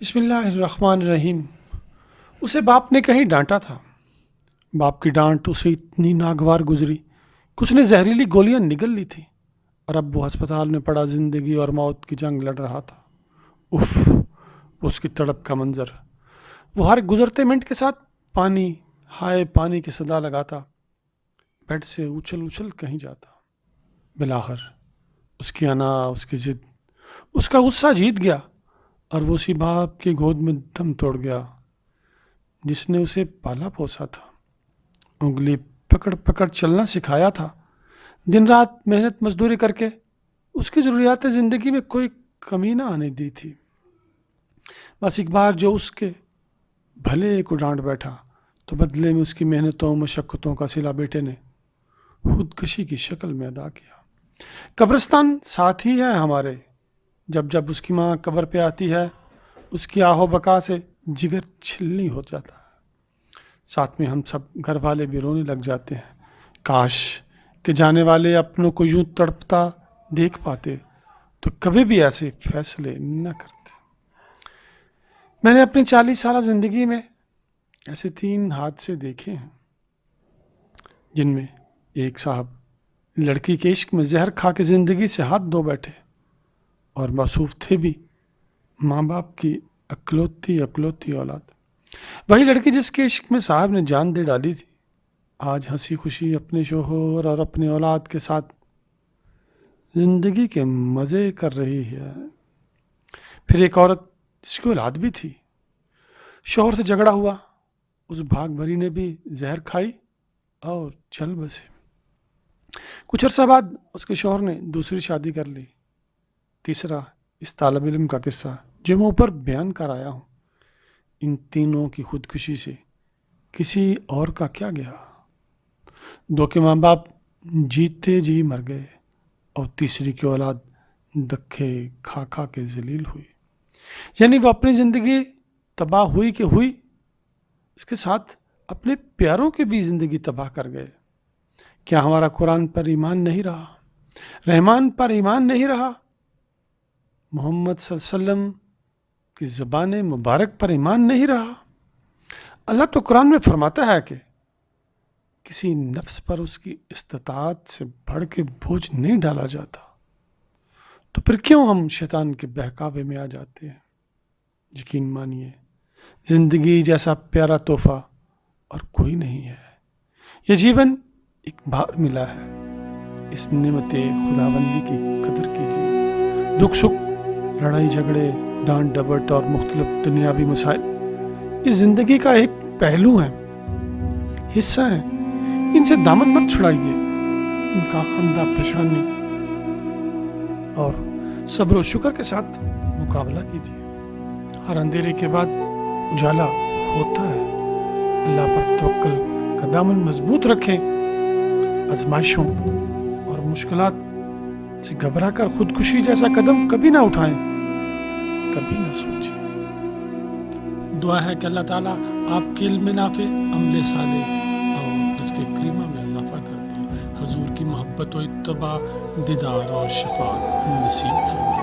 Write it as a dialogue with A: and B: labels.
A: بسم اللہ الرحمن الرحیم۔ اسے باپ نے کہیں ڈانٹا تھا۔ باپ کی ڈانٹ اسے اتنی ناگوار گزری کہ اس نے زہریلی گولیاں نگل لی تھی اور اب وہ ہسپتال میں پڑا زندگی اور موت کی جنگ لڑ رہا تھا۔ اف، اس کی تڑپ کا منظر! وہ ہر گزرتے منٹ کے ساتھ پانی، ہائے پانی کی صدا لگاتا، بیڈ سے اچھل اچھل کہیں جاتا۔ بالآخر اس کی انا، اس کی ضد، اس کا غصہ جیت گیا اور وہ اسی باپ کی گود میں دم توڑ گیا جس نے اسے پالا پوسا تھا، انگلی پکڑ پکڑ چلنا سکھایا تھا، دن رات محنت مزدوری کر کے اس کی ضروریات زندگی میں کوئی کمی نہ آنے دی تھی۔ بس ایک بار جو اس کے بھلے کو ڈانٹ بیٹھا تو بدلے میں اس کی محنتوں مشقتوں کا صلہ بیٹے نے خودکشی کی شکل میں ادا کیا۔ قبرستان ساتھ ہی ہے ہمارے، جب جب اس کی ماں قبر پہ آتی ہے اس کی آہو بکا سے جگر چھلنی ہو جاتا ہے۔ ساتھ میں ہم سب گھر والے بھی رونے لگ جاتے ہیں۔ کاش کہ جانے والے اپنوں کو یوں تڑپتا دیکھ پاتے تو کبھی بھی ایسے فیصلے نہ کرتے۔ میں نے اپنی 40 سالہ زندگی میں ایسے 3 حادثے دیکھے ہیں جن میں ایک صاحب لڑکی کے عشق میں زہر کھا کے زندگی سے ہاتھ دھو بیٹھے اور موصوف تھے بھی ماں باپ کی اکلوتی اولاد۔ وہی لڑکی جس کے عشق میں صاحب نے جان دے ڈالی تھی آج ہنسی خوشی اپنے شوہر اور اپنے اولاد کے ساتھ زندگی کے مزے کر رہی ہے۔ پھر ایک عورت جس کی اولاد بھی تھی، شوہر سے جھگڑا ہوا، اس بھاگ بھری نے بھی زہر کھائی اور چل بسے۔ کچھ عرصہ بعد اس کے شوہر نے دوسری شادی کر لی۔ تیسرا اس طالب علم کا قصہ جو میں اوپر بیان کر آیا ہوں، ان تینوں کی خودکشی سے کسی اور کا کیا گیا؟ 2 کے ماں باپ جیتے جی مر گئے اور تیسری کی اولاد دکھے کھا کھا کے ذلیل ہوئی۔ یعنی وہ اپنی زندگی تباہ ہوئی کہ ہوئی، اس کے ساتھ اپنے پیاروں کی بھی زندگی تباہ کر گئے۔ کیا ہمارا قرآن پر ایمان نہیں رہا؟ رحمان پر ایمان نہیں رہا؟ محمد صلی اللہ علیہ وسلم کی زبان مبارک پر ایمان نہیں رہا؟ اللہ تو قرآن میں فرماتا ہے کہ کسی نفس پر اس کی استطاعت سے بڑھ کے بوجھ نہیں ڈالا جاتا، تو پھر کیوں ہم شیطان کے بہکاوے میں آ جاتے ہیں؟ یقین مانیے، زندگی جیسا پیارا تحفہ اور کوئی نہیں ہے۔ یہ جیون ایک بار ملا ہے، اس نعمت خداوندی کی قدر کیجیے۔ دکھ سکھ، لڑائی جھگڑے، ڈانٹ ڈپٹ اور مختلف دنیاوی مسائل اس زندگی کا ایک پہلو ہیں، حصہ ہیں۔ ان سے دامن مت چھڑائیے، ان کا خندہ پیشانی اور صبر و شکر کے ساتھ مقابلہ کیجیے۔ ہر اندھیرے کے بعد اجالا ہوتا ہے۔ اللہ پر توکل کا دامن مضبوط رکھیں، آزمائشوں اور مشکلات سے گھبرا کر خودکشی جیسا قدم کبھی نہ اٹھائیں، کبھی نہ سوچیں۔ دعا ہے کہ اللہ تعالیٰ آپ کے علم نافع، عمل صالح اور رزق کریمہ میں اضافہ کر دیں، حضور کی محبت و اتباع، دیدار اور شفاعت نصیب کریں۔